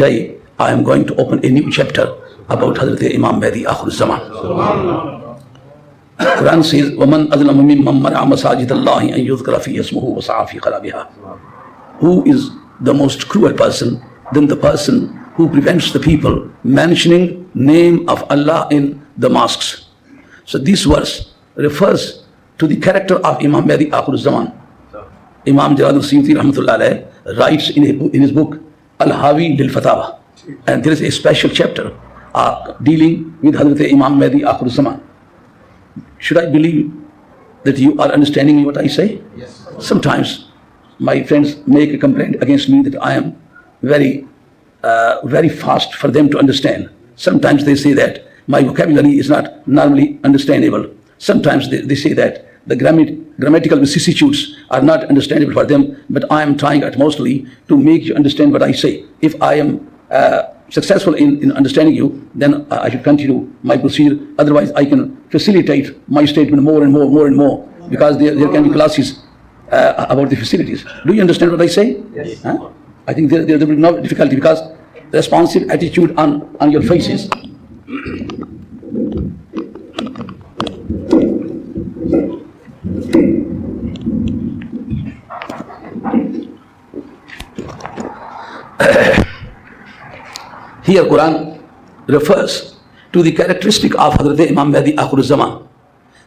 today I am going to open a new chapter about Hazrat Imam Mahdi AlaihisSalam. Quran says, وَمَنْ أَظْلَمُ مِمَّنْ مَنَعَ مَسَاجِدَ اللَّهِ أَنْ يُذْكَرَ فِيهِ اسْمُهُ وَسَعَى فِي خَرَابِهَا. Who is the most cruel person than the person who prevents the people mentioning name of Allah in the mosques? So this verse refers to the character of Imam Mahdi AlaihisSalam. Imam Suyuti Rahmatullah Alayh writes in his book Al-Hawi Lil-Fatawa, and there is a special chapter dealing with Hazrat Imam Mahdi AlaihisSalam. Should I believe that you are understanding what I say? Yes. Sometimes my friends make a complaint against me that I am very fast for them to understand. Sometimes they say that my vocabulary is not normally understandable. Sometimes they say that the grammatical vicissitudes are not understandable for them, but I am trying utmostly to make you understand what I say. If I am successful in understanding you, then I should continue my procedure. Otherwise, I can facilitate my statement more and more, because there can be classes about the facilities. Do you understand what I say? Yes. Huh? I think there will be no difficulty, because responsive attitude on your faces. Here Quran refers to the characteristic of Hazrat Imam Mahdi AlaihisSalam.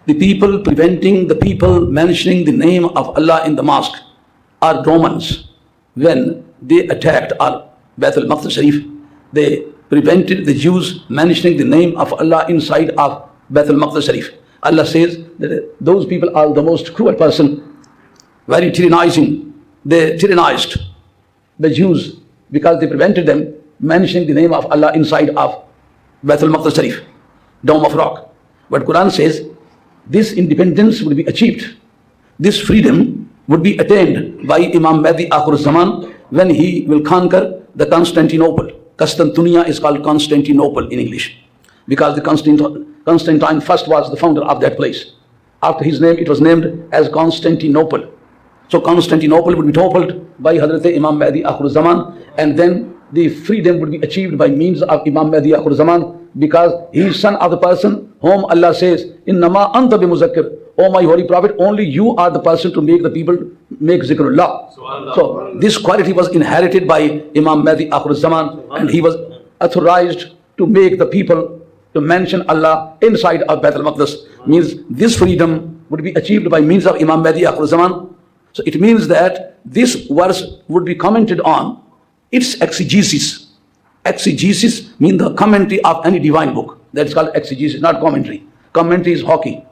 The people preventing the people mentioning the name of Allah in the mosque are Romans. When they attacked Bait al-Maqdis Sharif, they prevented the Jews mentioning the name of Allah inside of Bait al-Maqdis Sharif. Allah says that those people are the most cruel person, very tyrannizing. They tyrannized the Jews because they prevented them mentioning the name of Allah inside of Bait al-Maqdis Sharif, Dome of Rock. But Quran says this independence would be achieved, this freedom would be attained by Imam Mahdi AlaihisSalam when he will conquer the Constantinople. Constantinia is called Constantinople in English, because the Constantine first was the founder of that place. After his name, it was named as Constantinople. So Constantinople would be toppled by Hazrat Imam Mahdi AlaihisSalam, and then the freedom would be achieved by means of Imam Mahdi AlaihisSalam, because he is son of the person whom Allah says, Innama anta bimuzakkir. O my holy prophet, only you are the person to make the people make zikrullah. So this quality was inherited by Imam Mahdi AlaihisSalam, and he was authorized to make the people to mention Allah inside of Bait al-Maqdis. Means this freedom would be achieved by means of Imam Mahdi AlaihisSalam. So it means that this verse would be commented on its exegesis. Exegesis means the commentary of any divine book. That's called exegesis, not commentary. Commentary is hockey.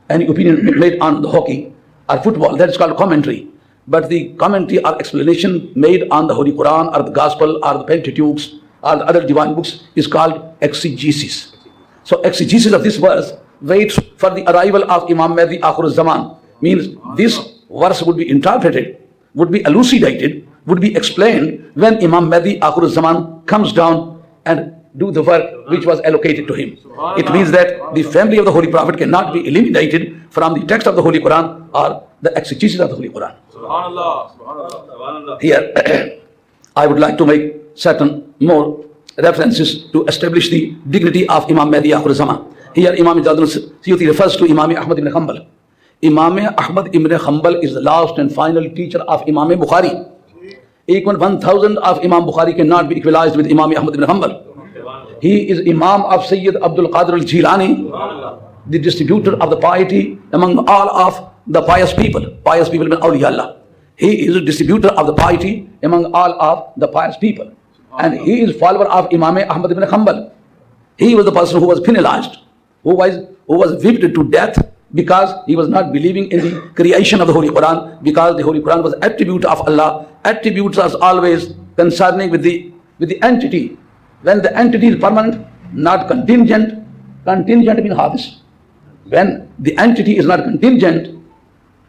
Any opinion made on the hockey or football, that's called commentary. But the commentary or explanation made on the Holy Quran or the Gospel or the Pentateuch or the other divine books is called exegesis. So exegesis of this verse waits for the arrival of Imam Mahdi AlaihisSalam. Means this verse would be interpreted, would be elucidated, would be explained when Imam Mahdi AlaihisSalam comes down and do the work which was allocated to him. It means that the family of the Holy Prophet cannot be eliminated from the text of the Holy Quran or the exegesis of the Holy Quran. Here, I would like to make certain more references to establish the dignity of Imam Mahdi AlaihisSalam. Here, Imam Suyuti refers to Imam Ahmad ibn Hanbal. Imam Ahmad ibn Hanbal is the last and final teacher of Imam Bukhari. Even 1,000 of Imam Bukhari cannot be equalized with Imam Ahmad ibn Hanbal. He is Imam of Sayyid Abdul Qadir al-Jilani, the distributor of the piety among all of the pious people. Pious people mean awliya Allah. He is a distributor of the piety among all of the pious people. And he is follower of Imam Ahmad ibn Hanbal. He was the person who was penalized, who was whipped to death because he was not believing in the creation of the Holy Quran, because the Holy Quran was attribute of Allah. Attributes are always concerning with the entity. When the entity is permanent, not contingent, contingent means habis. When the entity is not contingent,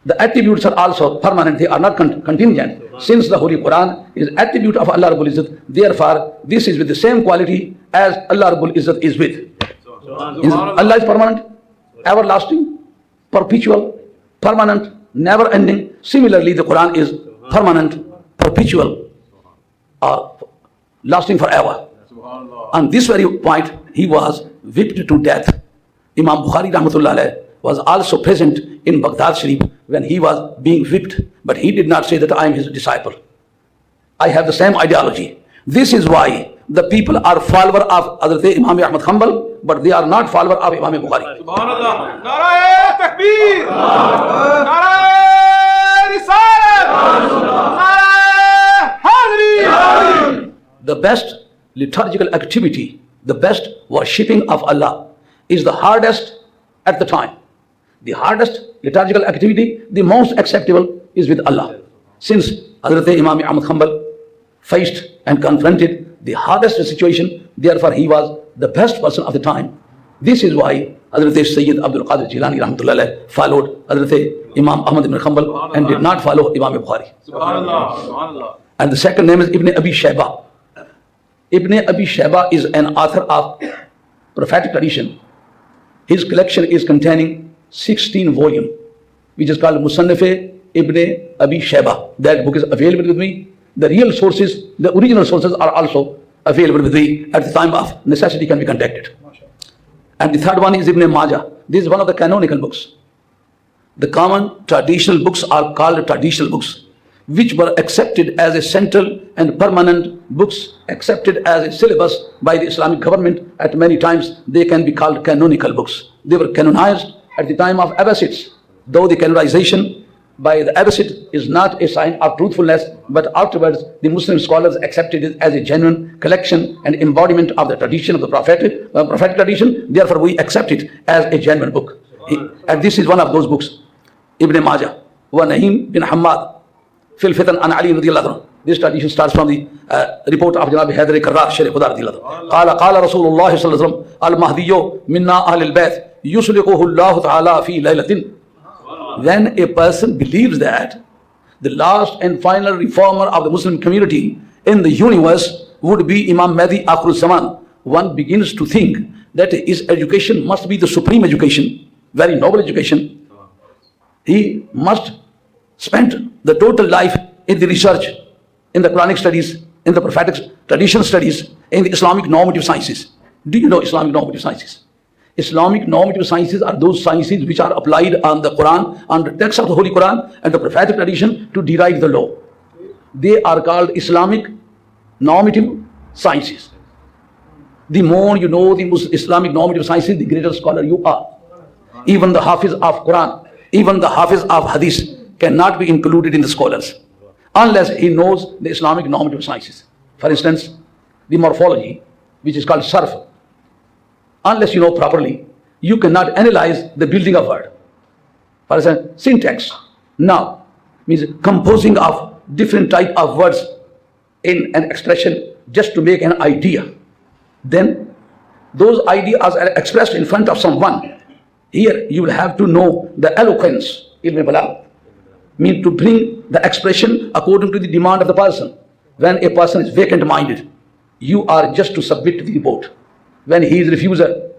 the attributes are also permanent, they are not contingent. Since the Holy Quran is attribute of Allah Rabbul Izzat, therefore this is with the same quality as Allah Rabbul Izzat is with. Allah is permanent, everlasting, perpetual, permanent, never ending. Similarly, the Quran is permanent, perpetual, or lasting forever. On this very point, he was whipped to death. Imam Bukhari Rahmatullah Alayh was also present in Baghdad Sharif when he was being whipped, but he did not say that I am his disciple. I have the same ideology. This is why the people are follower of Hazrat Imam Ahmad Hanbal, but they are not follower of Imam Bukhari. Subhanallah. Narae Takbir. Narae Risalat. Narae Hadri. The best liturgical activity, the best worshipping of Allah is the hardest at the time. The hardest liturgical activity, the most acceptable is with Allah. Since Hazrat Imam Ahmad Hanbal faced and confronted the hardest situation, therefore he was the best person of the time. This is why Hazrat Sayyid Abdul Qadir Jilani Rahmatullah followed Hazrat Imam Ahmad ibn Hanbal and did not follow Imam Bukhari. Subhanallah. Subhanallah. And the second name is Ibn Abi Shayba. Ibn Abi Shayba is an author of prophetic tradition. His collection is containing 16 volumes, which is called Musannaf Ibn Abi Shayba. That book is available with me. The real sources, the original sources are also available with me. At the time of necessity can be contacted. And the third one is Ibn Majah. This is one of the canonical books. The common traditional books are called traditional books, which were accepted as a central and permanent books, accepted as a syllabus by the Islamic government. At many times they can be called canonical books. They were canonized at the time of Abbasids, though the canonization by the Abbasid is not a sign of truthfulness, but afterwards the Muslim scholars accepted it as a genuine collection and embodiment of the tradition of the prophetic tradition. Therefore we accept it as a genuine book. And this is one of those books. Ibn Majah wa Naim bin Hammad Fil Fitan an Ali radiyallahu anhu. This tradition starts from the report of Janab Haydar Karrar Sharif Khuda radiyallahu anhu. Qala Rasulullah sallallahu alaihi wasallam al Mahdiyo minna ahlil bayt yusliquhu Allah ta'ala fi laylatin. When a person believes that the last and final reformer of the Muslim community in the universe would be Imam Mahdi AlaihisSalam, one begins to think that his education must be the supreme education, very noble education. He must spend the total life in the research, in the Quranic studies, in the prophetic tradition studies, in the Islamic normative sciences. Do you know Islamic normative sciences? Islamic normative sciences are those sciences which are applied on the Quran, on the text of the Holy Quran and the prophetic tradition to derive the law. They are called Islamic normative sciences. The more you know the Islamic normative sciences, the greater scholar you are. Even the Hafiz of Quran, even the Hafiz of Hadith cannot be included in the scholars unless he knows the Islamic normative sciences. For instance, the morphology, which is called sarf. Unless you know properly, you cannot analyze the building of word. For example, syntax, now, means composing of different type of words in an expression just to make an idea. Then those ideas are expressed in front of someone. Here you will have to know the eloquence, ilm balagh, means to bring the expression according to the demand of the person. When a person is vacant-minded, you are just to submit the report. When he is refuser,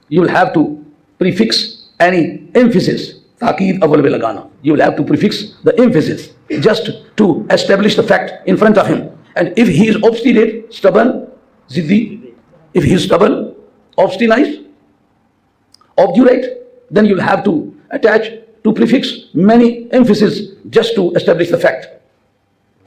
you will have to prefix any emphasis. Taqeed awwal pe lagana. You will have to prefix the emphasis just to establish the fact in front of him. And if he is obstinate, stubborn, ziddi, if he is stubborn, obstinate, obdurate, then you will have to attach to prefix many emphasis just to establish the fact.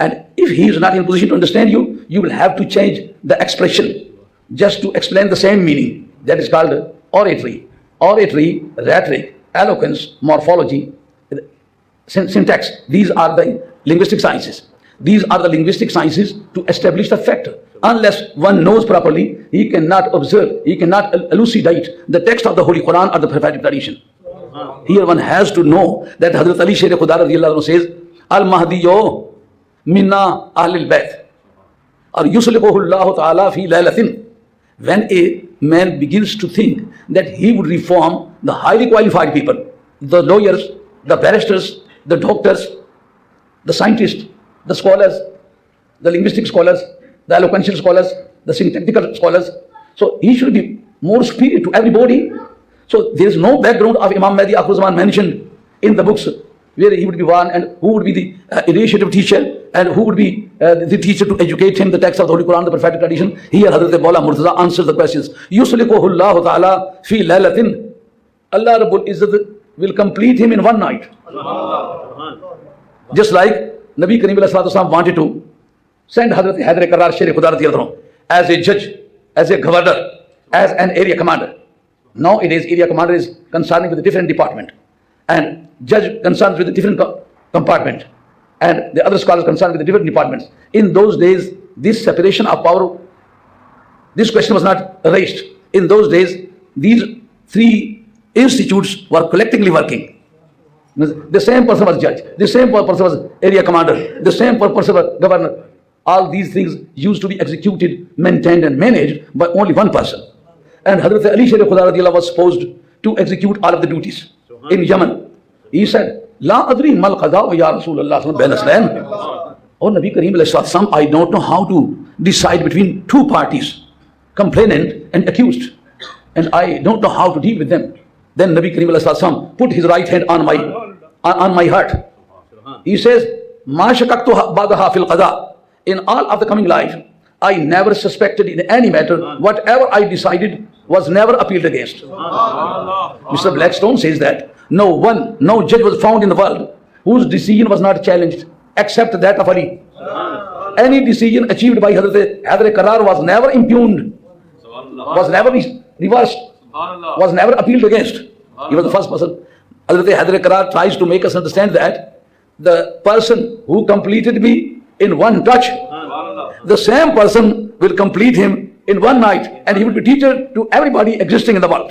And if he is not in a position to understand you, you will have to change the expression just to explain the same meaning. That is called oratory. Oratory, rhetoric, eloquence, morphology, syntax. These are the linguistic sciences. These are the linguistic sciences to establish the fact. Unless one knows properly, he cannot observe, he cannot elucidate the text of the Holy Quran or the prophetic tradition. Here one has to know that Hazrat Ali Sher Khuda radiyallahu anhu says, Al Mahdiyo minna ahlil bayt, or yusliquhu Allah ta'ala fi laylatin. When a man begins to think that he would reform the highly qualified people, the lawyers, the barristers, the doctors, the scientists, the scholars, the linguistic scholars, the eloquential scholars, the syntactical scholars, so he should be more superior to everybody. So there is no background of Imam Mahdi AlaihisSalam mentioned in the books where he would be one and who would be the initiative teacher. and who would be the teacher to educate him the text of the Holy Quran, the prophetic tradition? Here Hazrat Maula Murtaza answers the questions. Yuslikuhullahu ta'ala fi lailatin. Allah Rabbul Izzat will complete him in one night. Just like Nabi Kareem ﷺ wanted to send Hazrat Haidar Karrar Sher Khuda radiyallahu anhu as a judge, as a governor, as an area commander. Nowadays, area commander is concerned with a different department, and judge concerned with a different compartment, and the other scholars concerned with the different departments. In those days, this separation of power, this question was not raised. In those days, these three institutes were collectively working. The same person was judge, the same person was area commander, the same person was governor. All these things used to be executed, maintained and managed by only one person. And Hazrat Ali Sher Khuda radiyallahu was supposed to execute all of the duties in Yemen. He said, La adri mal qada ya Rasulullah bain aslain. Oh Nabi Kareem alayhi salam, I don't know how to decide between two parties, complainant and accused, and I don't know how to deal with them. Then Nabi Kareem alayhi salam put his right hand on my heart. He says, Ma shakaktu ba'daha fil qada. In all of the coming life, I never suspected in any matter. Whatever I decided was never appealed against. Mr. Blackstone says that no judge was found in the world whose decision was not challenged except that of Ali. Any decision achieved by Hazrat Haidar Karrar was never impugned, was never reversed, was never appealed against. He was the first person. Hazrat Haidar Karrar tries to make us understand that the person who completed me in one touch, the same person will complete him in one night, and he will be teacher to everybody existing in the world.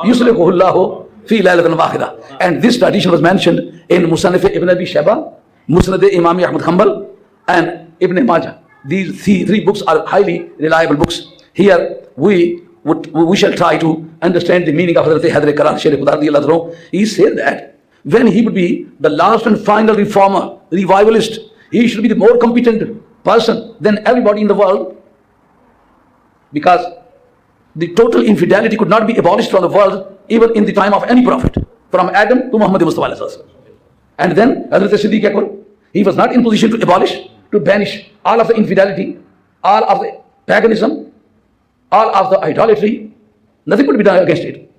Yuslikuhullahu fi lailatin wahida. And this tradition was mentioned in Musannaf Ibn Abi Shayba, Musnad Imam Ahmad Hanbal, and Ibn Majah. These three books are highly reliable books. Here we shall try to understand the meaning of Hazrat Haidar Karrar Sher Khuda radiyallahu anhu. He said that when he would be the last and final reformer, revivalist, he should be the more competent person than everybody in the world, because the total infidelity could not be abolished from the world even in the time of any prophet, from Adam to Muhammad Mustafa alayhi salam. And then Hazrat Siddiq Akbar, he was not in position to abolish, to banish all of the infidelity, all of the paganism, all of the idolatry. Nothing could be done against it.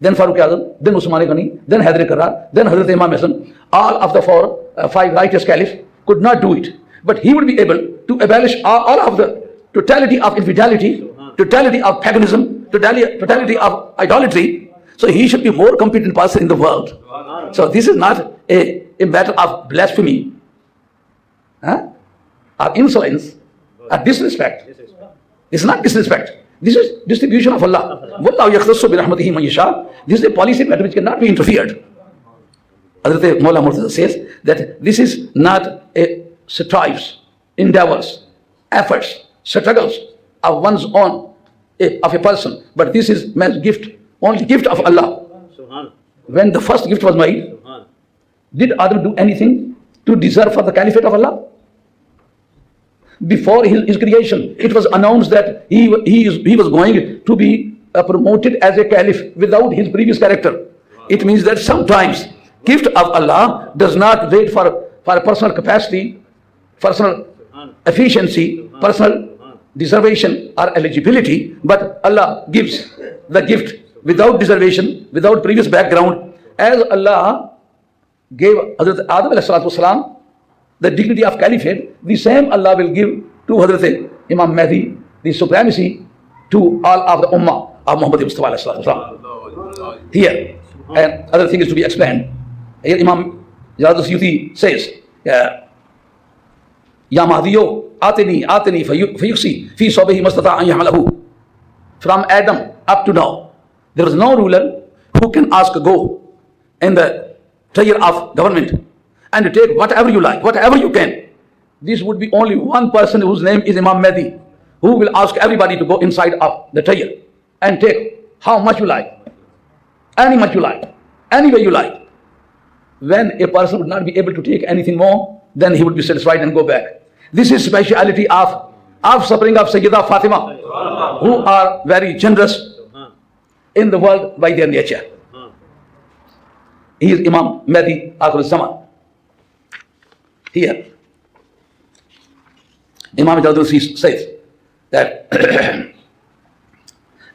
Then Farooq Azam, then Usman Ghani, then Haidar Karrar, then Hazrat Imam Hasan, all of the five righteous caliphs could not do it. But he would be able to abolish all of the totality of infidelity, totality of paganism, totality of idolatry. So he should be more competent person in the world. So this is not a matter of blasphemy, or insolence, or disrespect. It's not disrespect. This is distribution of Allah. This is a policy matter which cannot be interfered. Hazrat Maula Murtaza says that this is not a strives, endeavors, efforts, struggles of one's own, of a person, but this is man's gift, only gift of Allah. When the first gift was made, did Adam do anything to deserve for the caliphate of Allah? Before his creation, it was announced that he was going to be promoted as a caliph without his previous character. It means that sometimes gift of Allah does not wait for personal capacity, personal efficiency, personal deservation or eligibility, but Allah gives the gift without deservation, without previous background. As Allah gave Hazrat Adam alayhi salam the dignity of caliphate, the same Allah will give to Hazrat Imam Mahdi the supremacy to all of the Ummah of Muhammad Mustafa alayhi salam. Here, and other thing is to be explained. Here Imam Jalal Suyuti says, Ya Mahdiyo, atini fayuksi fi sobehi mastata an yahmalahu. From Adam up to now, there was no ruler who can ask go in the tier of government and to take whatever you like, whatever you can. This would be only one person whose name is Imam Mahdi, who will ask everybody to go inside of the tier and take how much you like, any much you like, any way you like. When a person would not be able to take anything more, then he would be satisfied and go back. This is speciality of offspring of Sayyidah Fatima, who are very generous in the world by their nature. He is Imam Mahdi AlaihisSalam. Here, Imam Mahdi says that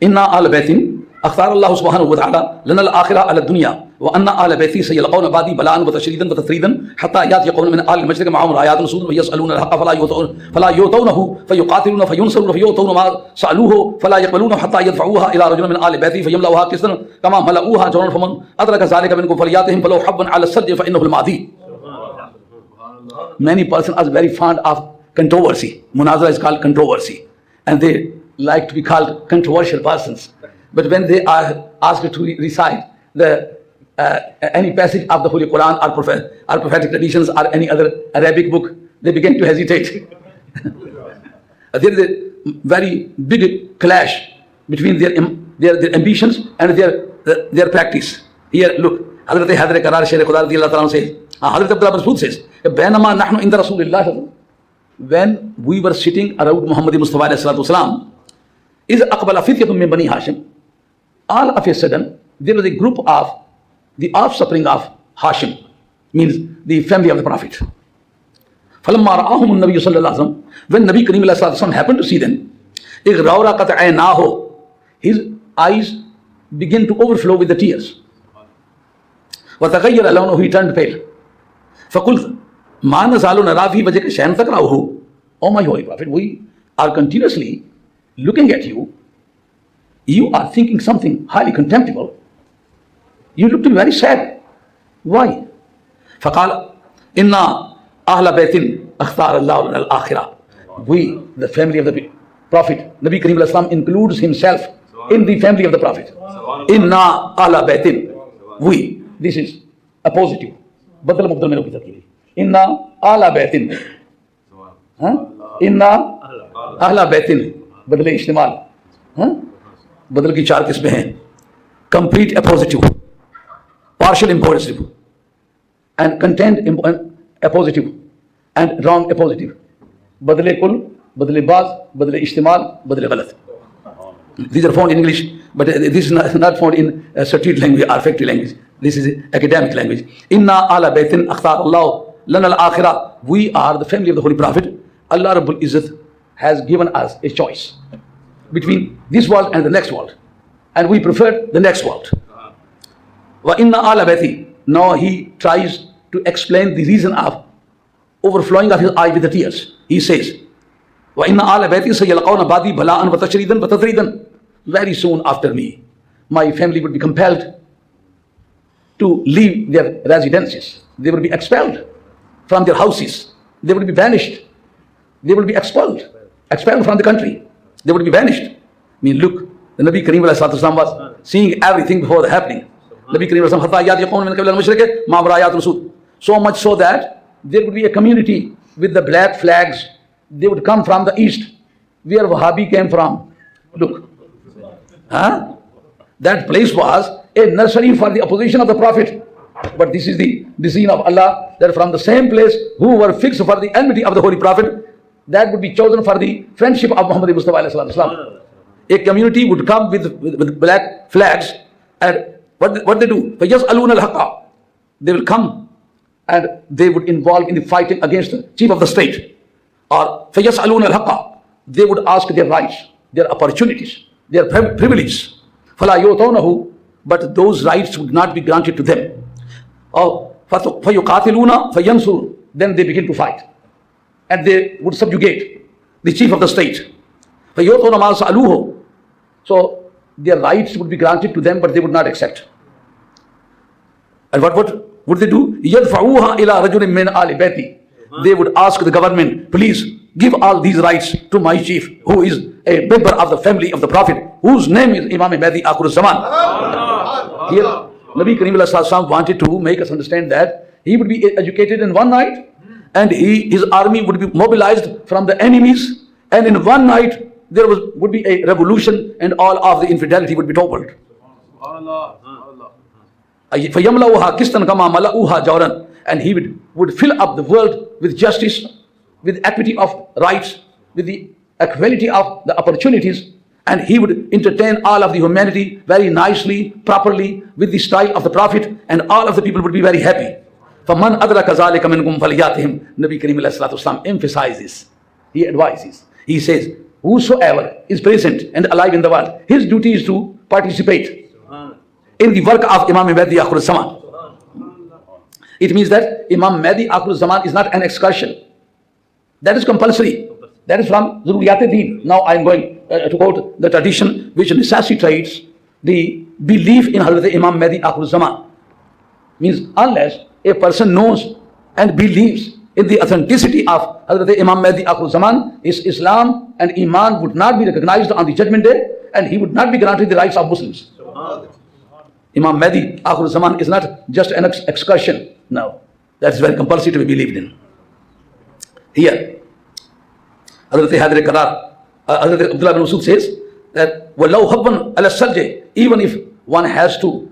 Inna al baytin أختار الله سبحانه وتعالى لنا الآخرة على الدنيا وأن آل بيتي سيلقون بعدي بلاء وتشريدا وتثريدا حتى يأتي قوم من آل المشرق معهم رايات رسول ويسألون الحق فلا يؤتونه فيقاتلون فينصرون فيؤتون ما سألوه فلا يقبلونه حتى يدفعوها إلى رجل من آل بيتي فيملأوها قسطا كما ملأوها جورا فمن أدرك ذلك منكم فلياتهم فلو حبا على السد فإنه المهدي. Many persons are very fond of controversy. Munazara is called controversy, and they like to be called controversial persons. But when they are asked to recite any passage of the Holy Quran or prophetic traditions or any other Arabic book, they begin to hesitate. There is a very big clash between their ambitions and their practice. Here, look, Hazrat Hadr Karar Sher Khudar Radiyallahu Ta'ala says, Hazrat Abdullah Masud says, "Bainama nahnu inda Rasulillah," when we were sitting around Muhammad Mustafa alayhi salatu wasalam, is aqbala fityatun min Bani Hashim. All of a sudden, there was a group of the offspring of Hashim, means the family of the Prophet. فَلَمَّا رَآهُمُ النَّبِيُّ صَلَّى اللَّهُ عَلَيْهِ وسلم, when Nabi Kareem alayhi salam happened to see them, إِغْرَوْرَقَتْ عَيْنَاهُ, his eyes begin to overflow with the tears. وَتَغَيَّرَ لَوْنُهُ, he turned pale. فَقُلْتُ مَا نَزَالُ نَرَى فِي وَجْهِكَ شَيْئًا تَكْرَهُهُ. Oh my Holy Prophet, we are continuously looking at you. You are thinking something highly contemptible. You look to be very sad. Why? فَقَالَ إِنَّا أَهْلَ بَيْتٍ أَخْتَارَ اللَّهُ لَنَا الْآخِرَةِ. We, the family of the Prophet, Nabi Kareem alayhi salam includes himself in the family of the Prophet. Inna ala baitin. We. This is a positive. Badal mubdal mein rupi tarkibi. Inna ala baitin. Inna ahla baitin. Badle ishtimal. Badal ki चार किस्में हैं. Complete a positive, partial impositive, and content a positive, and wrong a positive. Badle kul, badle baz, badle ishtimal, badle galat. These are found in English, but this is not found in street language or factory language. This is academic language. Inna ala baytin akhtar Allah lana al-akhirah. We are the family of the Holy Prophet. Allah Rabbul Izzat has given us a choice between this world and the next world, and we prefer the next world. Wa inna ala bayti. Now he tries to explain the reason of overflowing of his eye with the tears. He says, wa inna ala bayti sayalqawna badi bala'an wa tashridan wa tadridan. Very soon after me, my family would be compelled to leave their residences. They would be expelled from their houses. They would be banished. They would be expelled from the country. They would be banished. I mean, look, the Nabi Kareem ﷺ was seeing everything before the happening. Nabi Kareem ﷺ, so much so that there would be a community with the black flags. They would come from the east, where Wahhabi came from. Look, that place was a nursery for the opposition of the Prophet. But this is the design of Allah, that from the same place who were fixed for the enmity of the Holy Prophet, that would be chosen for the friendship of Muhammad Mustafa AlaihisSalam. A community would come with black flags, and what they do? فَيَسْأَلُونَ الْحَقَّ. They will come and they would involve in the fighting against the chief of the state. Or فَيَسْأَلُونَ الْحَقَّ. They would ask their rights, their opportunities, their privileges. فَلَا يُؤْتَوْنَهُ. But those rights would not be granted to them. Or فَيُقَاتِلُونَ فَيَنْصُرُ. Then they begin to fight, and they would subjugate the chief of the state. فَيُؤْتَوْنَ مَا سَأَلُوهُ. So their rights would be granted to them, but they would not accept. And what would they do? يَدْفَعُوهَا إِلَىٰ رَجُلٍ مِّنْ آلِ بَيْتِي. They would ask the government, please give all these rights to my chief, who is a member of the family of the Prophet, whose name is Imam Mahdi AlaihisSalam. Here, Nabi Kareem ﷺ wanted to make us understand that he would be educated in one night, and his army would be mobilized from the enemies, and in one night there would be a revolution, and all of the infidelity would be toppled. فَيَمْلَأُهَا كِسْطًا كَمَا مَلَأُوهَا جَوْرًا. And he would fill up the world with justice, with equity of rights, with the equality of the opportunities, and he would entertain all of the humanity very nicely, properly, with the style of the Prophet, and all of the people would be very happy. فَمَنْ أَدْرَكَ ذَلِكَ مِنْكُمْ فَلْيَأْتِهِمْ. Nabi Kareem ﷺ emphasizes he advises. He says, whosoever is present and alive in the world, his duty is to participate in the work of Imam Mahdi AlaihisSalam. It means that Imam Mahdi AlaihisSalam is not an excursion. That is compulsory. That is from Zururiyat-e-Deen. Now I am going to quote the tradition which necessitates the belief in Hazrat Imam Mahdi AlaihisSalam. Means unless a person knows and believes in the authenticity of Hazrat Imam Mahdi AlaihisSalam, his Islam and Iman would not be recognized on the judgment day, and he would not be granted the rights of Muslims. Imam Mahdi AlaihisSalam is not just an excursion. No, that is very compulsory to be believed in. Here, Hazrat Haider Karar, Hazrat Abdullah bin Masud says that وَلَوْ حَبًّا عَلَى السَّلْجِ, even if one has to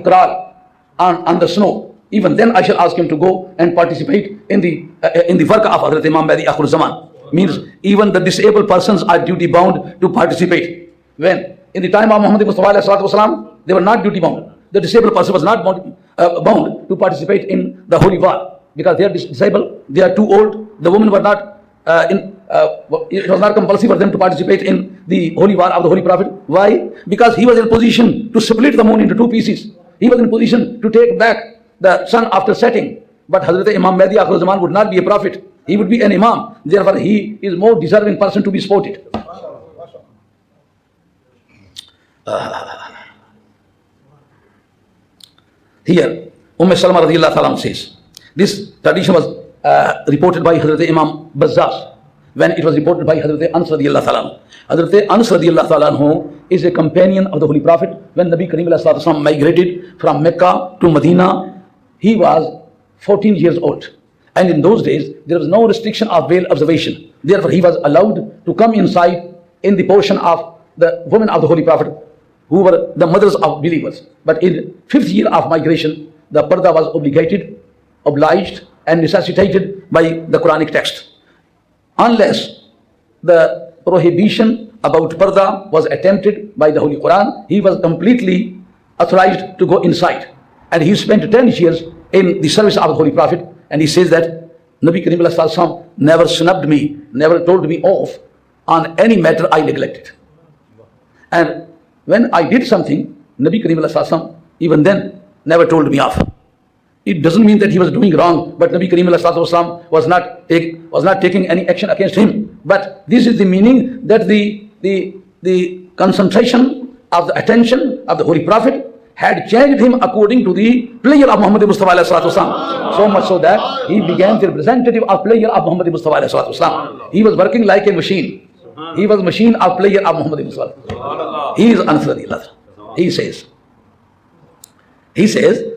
crawl on the snow, even then I shall ask him to go and participate in the work of Hazrat Imam Mahdi AlaihisSalam. Means even the disabled persons are duty bound to participate. When in the time of Muhammad Mustafa AlaihisSalam, they were not duty bound. The disabled person was not bound to participate in the holy war because they are disabled, they are too old. The women were not it was not compulsory for them to participate in the holy war of the Holy Prophet. Why? Because he was in position to split the moon into two pieces. He was in position to take back the sun after setting. But Hazrat Imam Mahdi AlaihisSalam would not be a prophet. He would be an imam. Therefore, he is more deserving person to be spotted. Here, Salama radiallahu ta'ala says, this tradition was reported by Hazrat Imam Bazzaz, when it was reported by Hazrat Anas radiallahu ta'ala. Hazrat Anas radiallahu ta'ala is a companion of the Holy Prophet. When Nabi Kareem alayhi salam migrated from Mecca to Medina, he was 14 years old. And in those days, there was no restriction of veil observation. Therefore, he was allowed to come inside in the portion of the women of the Holy Prophet, who were the mothers of believers. But in 5th year of migration, the parda was obliged and necessitated by the Quranic text. Unless the prohibition about parda was attempted by the Holy Quran, he was completely authorized to go inside. And he spent 10 years in the service of the Holy Prophet. And he says that Nabi Kareem alayhi salam never snubbed me, never told me off on any matter I neglected. And when I did something, Nabi Kareem alayhi salam even then never told me off. It doesn't mean that he was doing wrong, but Nabi Kareem alayhi was not taking any action against him. But this is the meaning that the concentration of the attention of the Holy Prophet had changed him according to the pleasure of Muhammad Mustafa AlaihisSalam. So much so that he became the representative of pleasure of Muhammad Mustafa AlaihisSalam. He was working like a machine. He was a machine of pleasure of Muhammad Mustafa. He is Anas radiallahu anhu. He says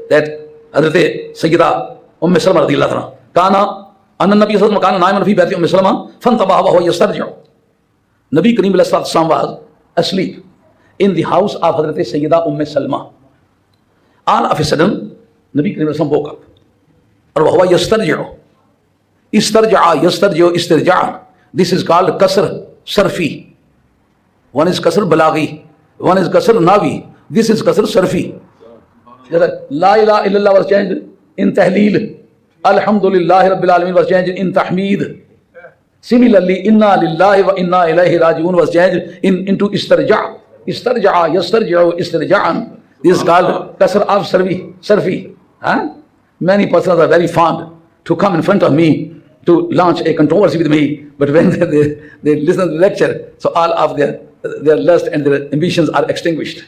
that Hazrat Sayyida Salama radiallahu anha kana anna Nabi sallallahu alaihi wasallam kana naiman fi bayti Salama fantabaha wa huwa yastarji'u. Nabi Kareem alayhi salam was asleep in the house of Hazrat Sayyida Salama. All of a sudden, Nabi Kareem alayhi salam woke up. And wa huwa yastarji'u. Istarja'a yastarji'u istirja'an. This is called Qasr Sarfi. One is Qasr Balaghi, one is Qasr Navi. This is Qasr Sarfi. La ilaha illallah was changed in Tahleel. Alhamdulillah Rabbil Alameen was changed in Tahmeed. Similarly, Inna Lillahi wa Inna Ilaihi Raji'un was changed into Istarja'. Istarja'a yastarji'u istirja'an. This is called Qasr of Sarfi. Many persons are very fond to come in front of me to launch a controversy with me, but when they listen to the lecture, so all of their lust and their ambitions are extinguished.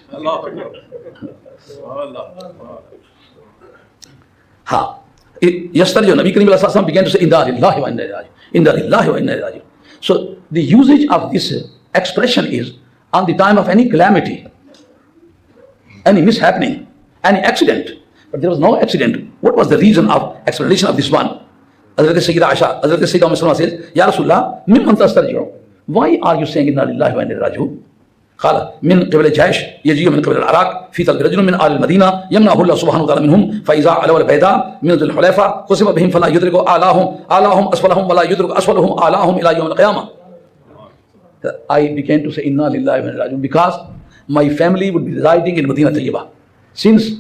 Yesterday, Nabi Kareem alayhi salam began to say, Inna lillahi wa inna ilaihi raji'un. Inna lillahi wa inna ilaihi raji'un. So the usage of this expression is on the time of any calamity, any mishappening, any accident. But there was no accident. What was the reason of explanation of this one? Hazrat Sayyida Aisha, Hazrat Sayyida Salama says, Ya Rasulullah, mimman tastarji'u. Why are you saying Inna lillahi wa inna ilaihi raji'un? قال من قبل الجيش يجيء من قبل العراق في طلب رجل من آل المدينة يمنعه الله سبحانه وتعالى منهم فإذا علوا البيداء من ذي الحليفة خسف بهم فلا يدرك آلاهم أسفلهم ولا يدرك أسفلهم آلاهم إلى يوم القيامة. I began to say Inna lillahi wa inna ilaihi raji'un because my family would be residing in Medina Tayyibah, since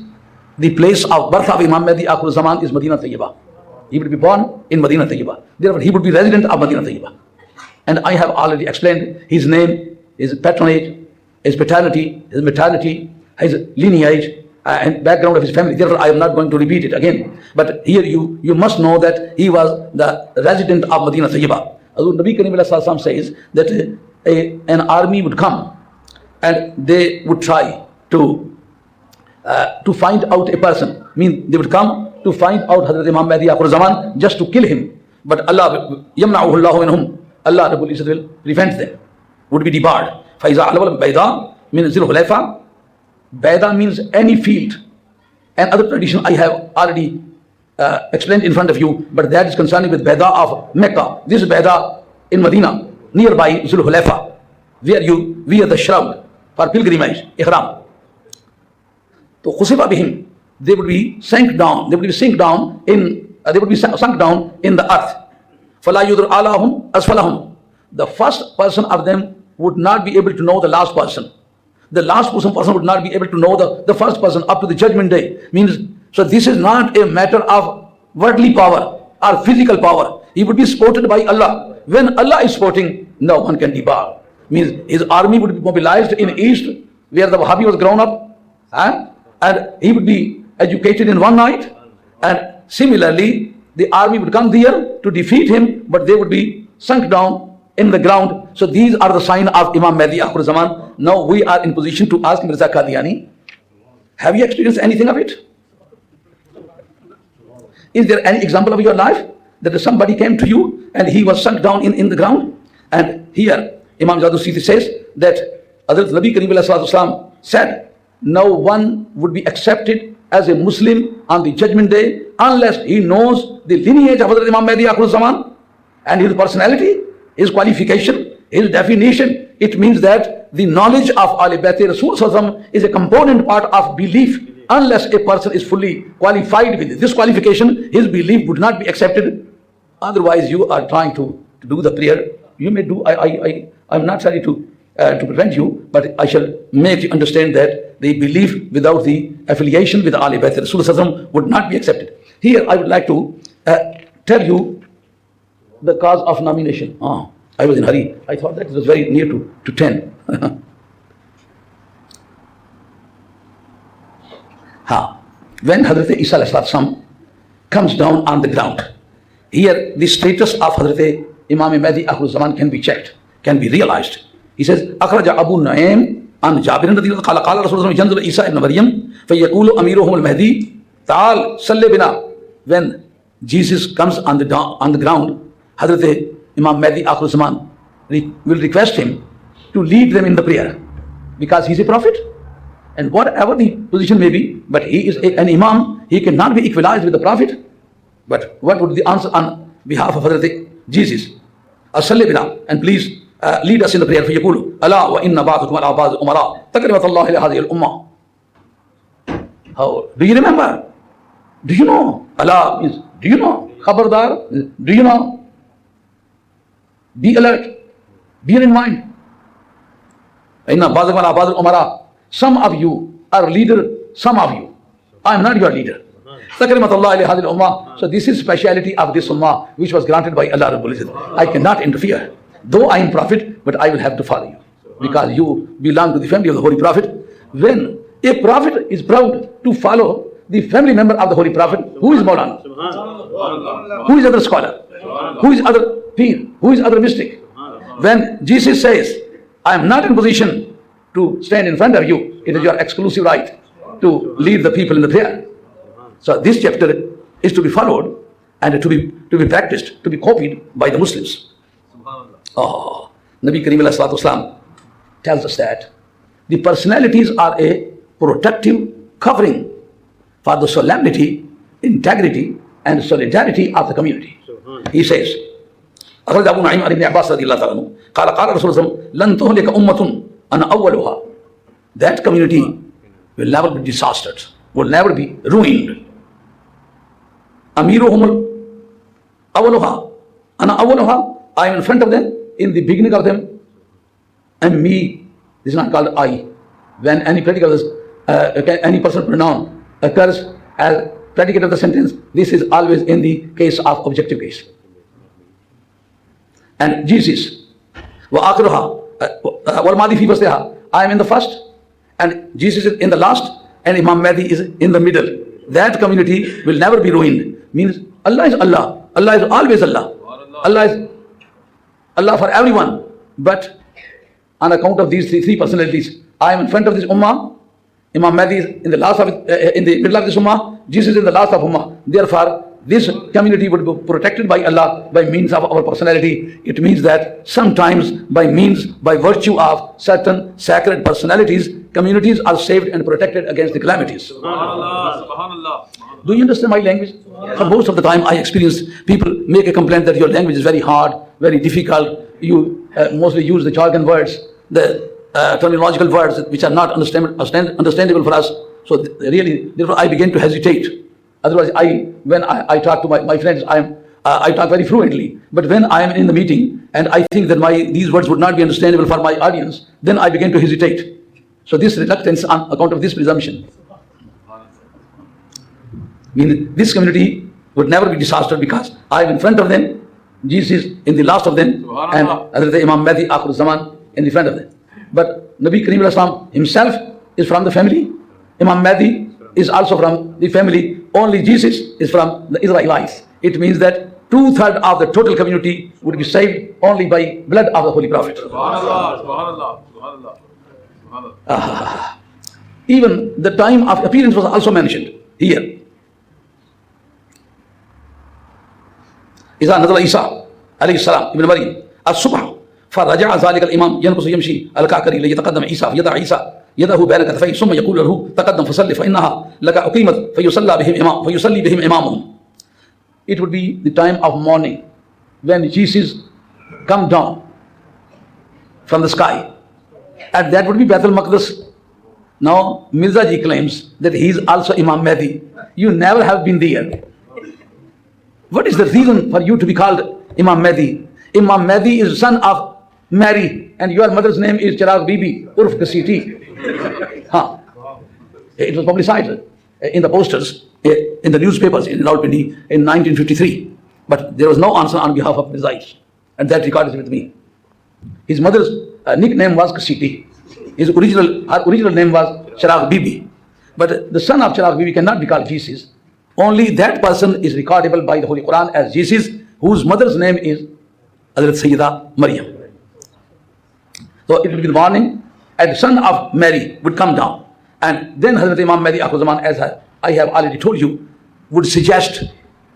the place of birth of Imam Mahdi AlaihisSalam is Medina Tayyibah. He would be born in Medina Tayyibah. Therefore, he would be resident of Medina Tayyibah. And I have already explained his name, his patronage, his paternity, his maternity, his lineage, and background of his family. Therefore, I am not going to repeat it again. But here you must know that he was the resident of Medina Tayyibah. Nabi Karim AlaihisSalam says that an army would come and they would try to find out a person. They would come to find out Hazrat Imam Mahdi AlaihisSalam just to kill him. But Allah, yamna'uhu Allahu minhum, Allah Rabbul Izzat will prevent them, would be debarred. فَإِذَا عَلَوَ الْبَيْضَى مِنْ ذِي الْخُلَيْفَةِ. Baida means any field. And other tradition I have already explained in front of you, but that is concerned with Baida of Mecca. This is Baida in Medina, nearby Zul Hulaifa, where you wear the shroud for pilgrimage, ihram. So Khusifa bihim, they would be sunk down. They would be sunk down in the earth. Fala yudr alahum asfalahum. The first person of them would not be able to know the last person. The last person would not be able to know the first person up to the judgment day. So this is not a matter of worldly power or physical power. He would be supported by Allah. When Allah is supporting, no one can debar. His army would be mobilized in east, where the Wahhabi was grown up, and he would be educated in one night. And similarly, the army would come there to defeat him, but they would be sunk down in the ground. So these are the sign of Imam Mahdi AlaihisSalam. Now we are in position to ask Mirza Qadiani, have you experienced anything of it? Is there any example of your life that somebody came to you and he was sunk down in the ground? And here Imam Jadu Sidi says that Hazrat Nabi Karim AlaihisSalam said, no one would be accepted as a Muslim on the judgment day unless he knows the lineage of Hazrat Imam Mahdi AlaihisSalam and his personality, his qualification, his definition. It means that the knowledge of Ahl Bayt Rasul Sallallahu is a component part of belief. Unless a person is fully qualified with this qualification, his belief would not be accepted. Otherwise, you are trying to do the prayer. You may do. I'm not sorry to prevent you, but I shall make you understand that the belief without the affiliation with Ahl Bayt Rasul Sallallahu would not be accepted. Here, I would like to tell you the cause of nomination. I was in a hurry. I thought that it was very near to 10. When Hazrat Isa AlaihisSalam comes down on the ground, here the status of Hazrat Imam Mahdi AlaihisSalam can be checked, can be realized. He says, Akhraja Abu Nu'aym an Jabirin radiyallahu anhu qala Rasulullah yanzul Isa ibn Maryam fayaqulu amiruhum al-Mahdi ta'al salli bina. When Jesus comes on the ground, Hazrat Imam Mahdi AlaihisSalam will request him to lead them in the prayer, because he is a prophet. And whatever the position may be, but he is an Imam, he cannot be equalized with the Prophet. But what would the answer on behalf of Hazrat Jesus? As-salli bina, and please lead us in the prayer. فَيَقُولُ أَلَا وَإِنَّ بَعْضُكُمْ عَلَى بَعْضٍ أُمَرَاء تَكْرِمَةَ اللَّهِ لِهَذِهِ الْأُمَّةِ. How? Do you remember? Do you know? Allah means, do you know? Khabardar, do you know? Be alert. Bear in mind. إِنَّ بَعْضُكُمْ عَلَى بَعْضٍ أُمَرَاء. Some of you are leader, some of you. I am not your leader. So this is speciality of this ummah, which was granted by Allah Rabbul Izzat. I cannot interfere. Though I am prophet, but I will have to follow you, because you belong to the family of the Holy Prophet. When a prophet is proud to follow the family member of the Holy Prophet, who is Maulana? Who is other scholar? Who is other peer? Who is other mystic? When Jesus says, I am not in position to stand in front of you, it is your exclusive right to lead the people in the prayer. So this chapter is to be followed and to be practiced, to be copied by the Muslims. Nabi Karim AlaihisSalam tells us that the personalities are a protective covering for the solemnity, integrity, and solidarity of the community. He says, أخرج أبو نعيم عن ابن عباس رضي الله عنه قال قال رسول الله لن تهلك أمة أنا أولها. That community will never be disastered, will never be ruined. Amiruhum awwaluha ana awwaluha. I am in front of them, in the beginning of them, and me. This is not called I. When any predicate, any personal pronoun occurs as predicate of the sentence. This is always in the case of objective case. And Jesus, wal Mahdi fi wasliha. I am in the first, and Jesus is in the last, and Imam Mahdi is in the middle. That community will never be ruined. Means Allah is Allah. Allah is always Allah. Allah is Allah for everyone. But on account of these three personalities, I am in front of this ummah. Imam Mahdi is in the last of in the middle of this ummah. Jesus is in the last of ummah. Therefore, this community would be protected by Allah by means of our personality. It means that sometimes by virtue of certain sacred personalities, communities are saved and protected against the calamities. Subhanallah. Subhanallah. Do you understand my language? For most of the time I experience people make a complaint that your language is very hard, very difficult. You mostly use the jargon words, the terminological words which are not understandable for us. So really, therefore I begin to hesitate. Otherwise, when I talk to my friends, I talk very fluently. But when I am in the meeting and I think that these words would not be understandable for my audience, then I begin to hesitate. So this reluctance on account of this presumption. This community would never be disaster because I am in front of them, Jesus in the last of them, and Hazrat Imam Mahdi AlaihisSalam in the front of them. But Nabi Kareem Al-Islam himself is from the family. Imam Mahdi is also from the family. Only Jesus is from the Israelites. It means that 2/3 of the total community would be saved only by blood of the Holy Prophet. Subhanallah. Subhanallah. Subhanallah. Subhanallah. Even the time of appearance was also mentioned here. إذا نزل عيسى عليه السلام ابن مريم الصبح فرجع ذلك الإمام ينقص يمشي الكعكري ليتقدم عيسى فيضع عيسى يده بين كتفيه ثم يقول له تقدم فصل فإنها لك أقيمت فيصلي بهم إمامهم. It would be the time of morning when Jesus come down from the sky, and that would be Baitul Maqdis. Now Mirza ji claims that he is also Imam Mahdi. You never have been there. What is the reason for you to be called Imam Mahdi? Imam Mahdi is son of Mary, and your mother's name is Chirag Bibi, Urf Kasiti. It was publicized in the posters, in the newspapers in Rawalpindi in 1953. But there was no answer on behalf of Mirza, and that record is with me. His mother's nickname was Kasiti. Her original name was Chirag Bibi. But the son of Chirag Bibi cannot be called Jesus. Only that person is recordable by the Holy Quran as Jesus, whose mother's name is Hazrat Sayyidah Maryam. So it will be the morning, and the son of Mary would come down. And then Hazrat Imam Mahdi AlaihisSalam, as I have already told you, would suggest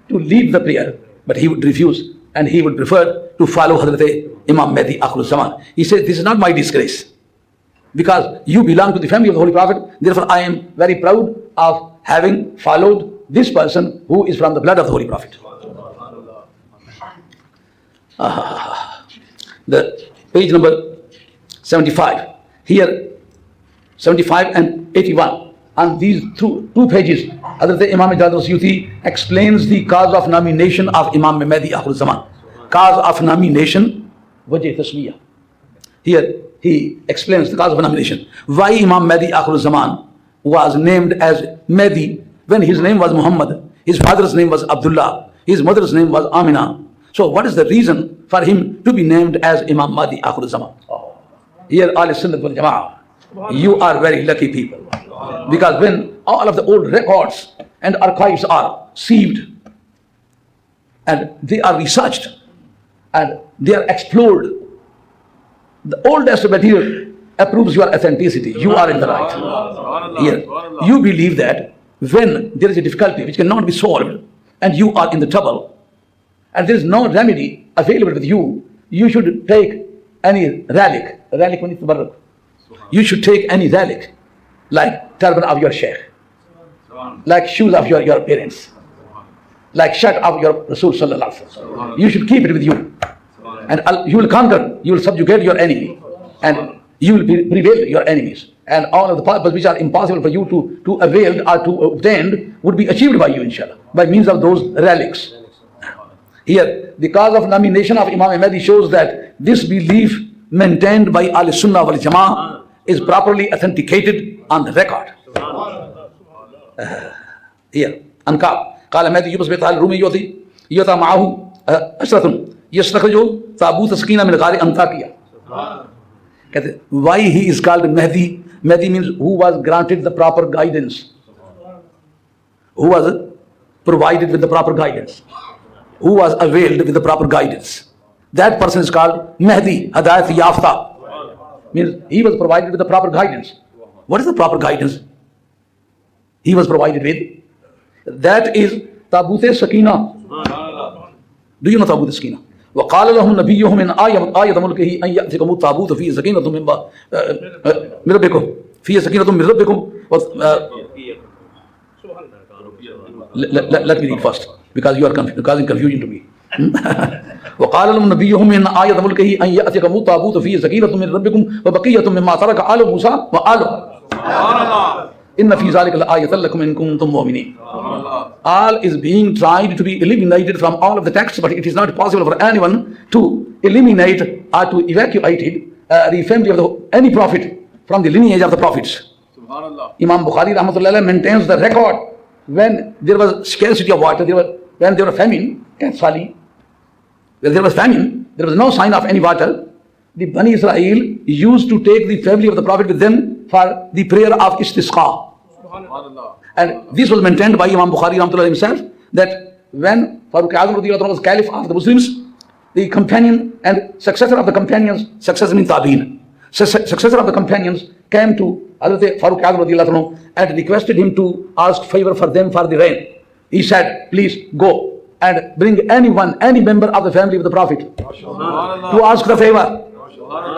to lead the prayer, but he would refuse, and he would prefer to follow Hazrat Imam Mahdi AlaihisSalam. He said, this is not my disgrace, because you belong to the family of the Holy Prophet. Therefore, I am very proud of having followed this person who is from the blood of the Holy Prophet. The page number 75. Here, 75 and 81. On these two pages, Hazrat Imam Suyuti explains the cause of nomination of Imam Mahdi AlaihisSalam. Cause of nomination, wajh tasmiyah. Here, he explains the cause of nomination. Why Imam Mahdi AlaihisSalam was named as Mahdi when his name was Muhammad, his father's name was Abdullah, his mother's name was Amina. So what is the reason for him to be named as Imam Mahdi AlaihisSalam? Here, Ahl Sunnah wal Jama'ah, you are very lucky people. Because when all of the old records and archives are sieved, and they are researched, and they are explored, the oldest material approves your authenticity. You are in the right. Here, you believe that when there is a difficulty which cannot be solved, and you are in the trouble, and there is no remedy available with you, you should take any relic. Relic means tabarruk. You should take any relic, like turban of your sheikh, like shoes of your parents, like shirt of your Rasul sallallahu alaihi wasallam. You should keep it with you, and you will conquer, you will subjugate your enemy, and you will prevail your enemies. And all of the purposes which are impossible for you to avail or to obtain would be achieved by you, inshallah, by means of those relics. Here, the cause of nomination of Imam Mahdi shows that this belief maintained by Ahl Sunnah wal Jama'ah is properly authenticated on the record. Here, عن كعب قال المهدي يبعث بيت الرومي يؤتى معه أشرة يستخرج تابوت سكينة من غار أنطاكيا. Why he is called Mahdi? Mahdi means who was granted the proper guidance, who was provided with the proper guidance, who was availed with the proper guidance. That person is called Mahdi, Hadayat Yafta. Means he was provided with the proper guidance. What is the proper guidance he was provided with? That is Tabut Sakina. Do you know Tabut Sakina? وقال لهم نبيهم من آية ملكه أن يأتيكم التابوت فيه سكينة من ربكم فيه سكينة من ربكم. Let me read first because you are causing confusion to me. وقال لهم نبيهم من آية ملكه أن يأتيكم التابوت فيه سكينة من ربكم وبقية مما ترك آل موسى وآل إن في ذلك لآية لكم إن كنتم مؤمنين. All is being tried to be eliminated from all of the texts, but it is not possible for anyone to eliminate or to evacuate the family of any prophet from the lineage of the prophets. Imam Bukhari rahmatullah maintains the record when there was scarcity of water, when there was famine, when there was famine, there was no sign of any water. The Bani Israel used to take the family of the prophet with them for the prayer of istisqa. And this was maintained by Imam Bukhari rahmatullah himself, that when Farooq Azam was caliph of the Muslims, the companion and successor of the companions, successor means tabi'in, successor of the companions came to Hazrat Farooq Azam and requested him to ask favor for them for the rain. He said, please go and bring anyone, any member of the family of the Prophet to ask the favor.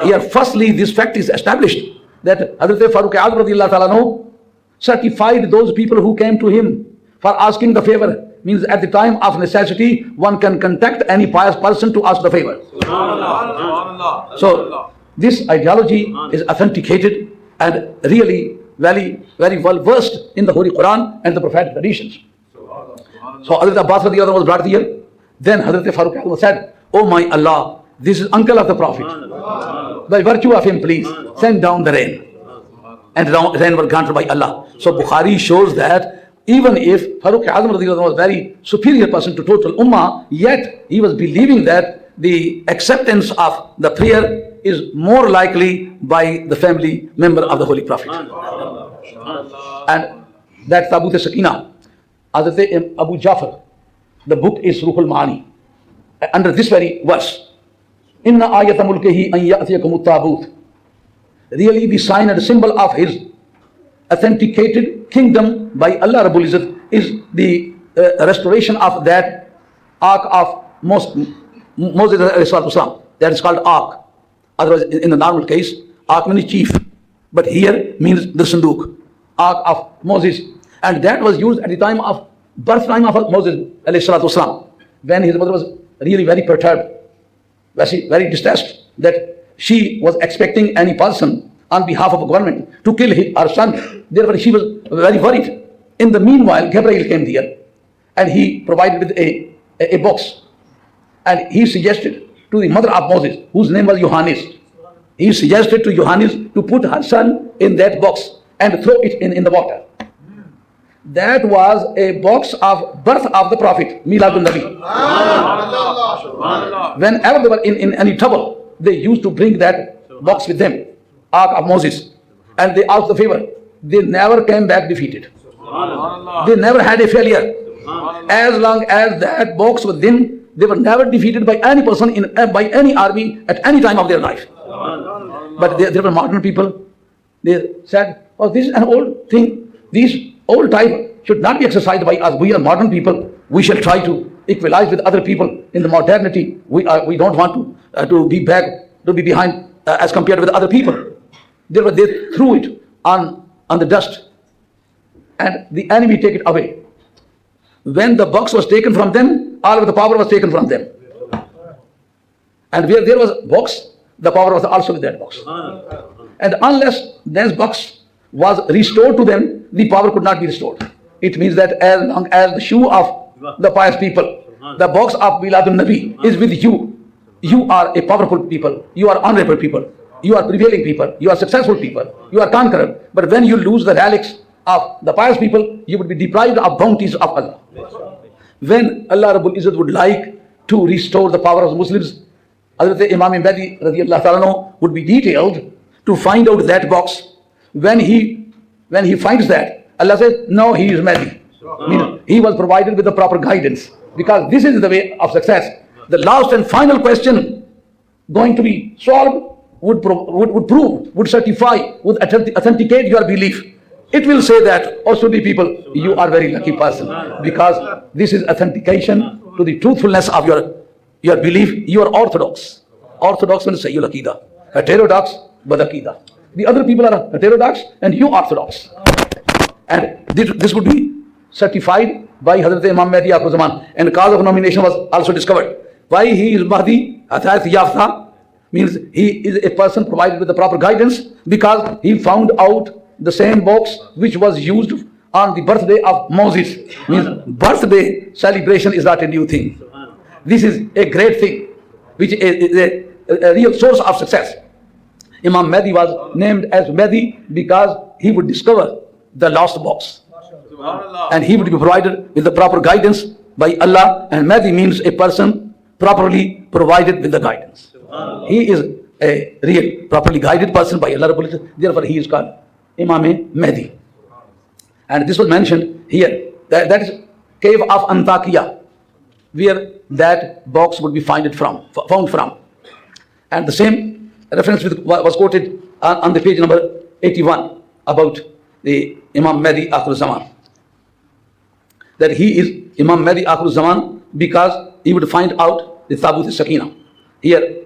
Here firstly this fact is established that Hazrat Farooq Azam certified those people who came to him for asking the favor. Means at the time of necessity one can contact any pious person to ask the favor. So this ideology is authenticated and really very, very well versed in the Holy Quran and the prophetic traditions. So Hazrat Abbas was brought here. Then Hazrat Farooq said, oh my Allah, this is uncle of the Prophet. By virtue of him, please send down the rain. And rain was granted by Allah. So Bukhari shows that even if Farooq Azam was a very superior person to total Ummah, yet he was believing that the acceptance of the prayer is more likely by the family member of the Holy Prophet. And that Tabut Sakina, Hazrat Abu Jafar, the book is Ruhul Maani. Under this very verse, Inna ayata mulkihi an ya'tiyakum at-tabut. Really the sign and symbol of his authenticated kingdom by Allah Rabbul Izzat is the restoration of that ark of Moses AlaihisSalam. That is called ark. Otherwise in the normal case, ark means chief, but here means the Sanduk, ark of Moses. And that was used at the time of birth time of Moses AlaihisSalam, when his mother was really very perturbed, very distressed, that she was expecting any person on behalf of a government to kill her son. Therefore she was very worried. In the meanwhile, Gabriel came there and he provided with a box. And he suggested to the mother of Moses, whose name was Yohannes, he suggested to Yohannes to put her son in that box and throw it in the water. That was a box of birth of the Prophet, Miladun Nabi. Whenever they were in any trouble, they used to bring that box with them, Ark of Moses, and they asked the favor. They never came back defeated. They never had a failure. As long as that box was in, they were never defeated by any person, by any army at any time of their life. But there were modern people. They said, oh, this is an old thing. This old type should not be exercised by us. We are modern people. We shall try to equalize with other people in the modernity. We don't want to be behind as compared with other people. They threw it on the dust, and the enemy take it away. When the box was taken from them, all of the power was taken from them. And where there was box, the power was also with that box. And unless this box was restored to them, the power could not be restored. It means that as long as the shoe of the pious people, the box of Miladun Nabi is with you, you are a powerful people, you are honorable people, you are prevailing people, you are successful people, you are conqueror. But when you lose the relics of the pious people, you would be deprived of bounties of Allah. When Allah Rabbul Izzat would like to restore the power of the Muslims, Hazrat Imam Mahdi radiallahu ta'ala would be detailed to find out that box. When he finds that, Allah says, no, he is Mahdi. Meaning, he was provided with the proper guidance, because this is the way of success. The last and final question going to be solved would prove, would certify, would authenticate your belief. It will say that, oh Sunni people, you are very lucky person, because this is authentication to the truthfulness of your belief. You are orthodox. Orthodox means Sayyul Aqidah. Heterodox, Bad Aqidah. The other people are heterodox and you orthodox. And this would be certified by Hazrat Imam Mahdi AlaihisSalam. And cause of nomination was also discovered. Why he is Mahdi Yafta means he is a person provided with the proper guidance, because he found out the same box which was used on the birthday of Moses. Means birthday celebration is not a new thing. This is a great thing, which is a real source of success. Imam Mahdi was named as Mahdi because he would discover the lost box. And he would be provided with the proper guidance by Allah. And Mahdi means a person properly provided with the guidance. He is a real properly guided person by Allah. Therefore he is called Imam Mahdi. And this was mentioned here. That is cave of Antakya, where that box would be found from. And the same reference was quoted on the page number 81 about the Imam Mahdi AlaihisSalam. That he is Imam Mahdi AlaihisSalam because he would find out the Tabut al-Sakina. Here,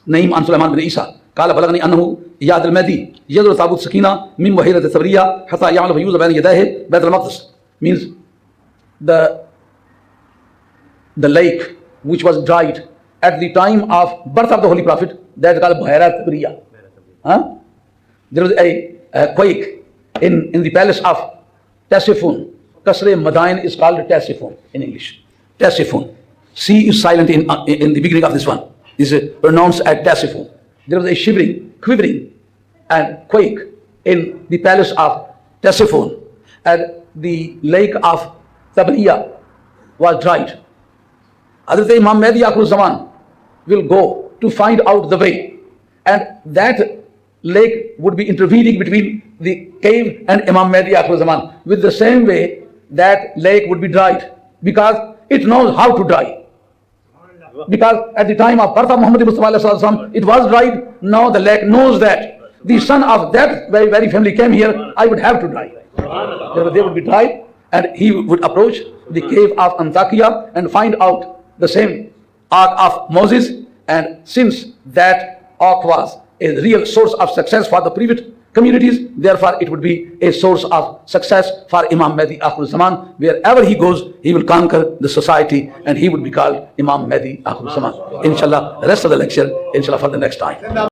Naim an Sulaiman bin Isa. قال بلغني أنه يعد المهدي يزور تابوت السكينة من بحيرة الثبرية حتى يعمل فيوز بين يديه بيت المقدس. Means the lake which was dried at the time of birth of the Holy Prophet, that is called Bhaira Tabriya. There was a quake in the palace of Ctesiphon. Kasre Madain is called Ctesiphon in English. Ctesiphon. C is silent in the beginning of this one. This is pronounced as Ctesiphon. There was a shivering, quivering and quake in the palace of Ctesiphon, and the lake of Tabriya was dried. Hazrat Imam Mahdi AlaihisSalam will go to find out the way, and that lake would be intervening between the cave and Imam Mahdi AlaihisSalam, with the same way that lake would be dried, because it knows how to dry. Because at the time of birth of Muhammad Mustafa, it was dried. Now the lake knows that the son of that very family came here, I would have to die. They would be dried, and he would approach the cave of Antakya and find out the same ark of Moses. And since that ark was a real source of success for the previous communities, therefore it would be a source of success for Imam Mahdi AlaihisSalam. Wherever he goes, he will conquer the society, and he would be called Imam Mahdi AlaihisSalam. Inshallah, the rest of the lecture, inshallah, for the next time.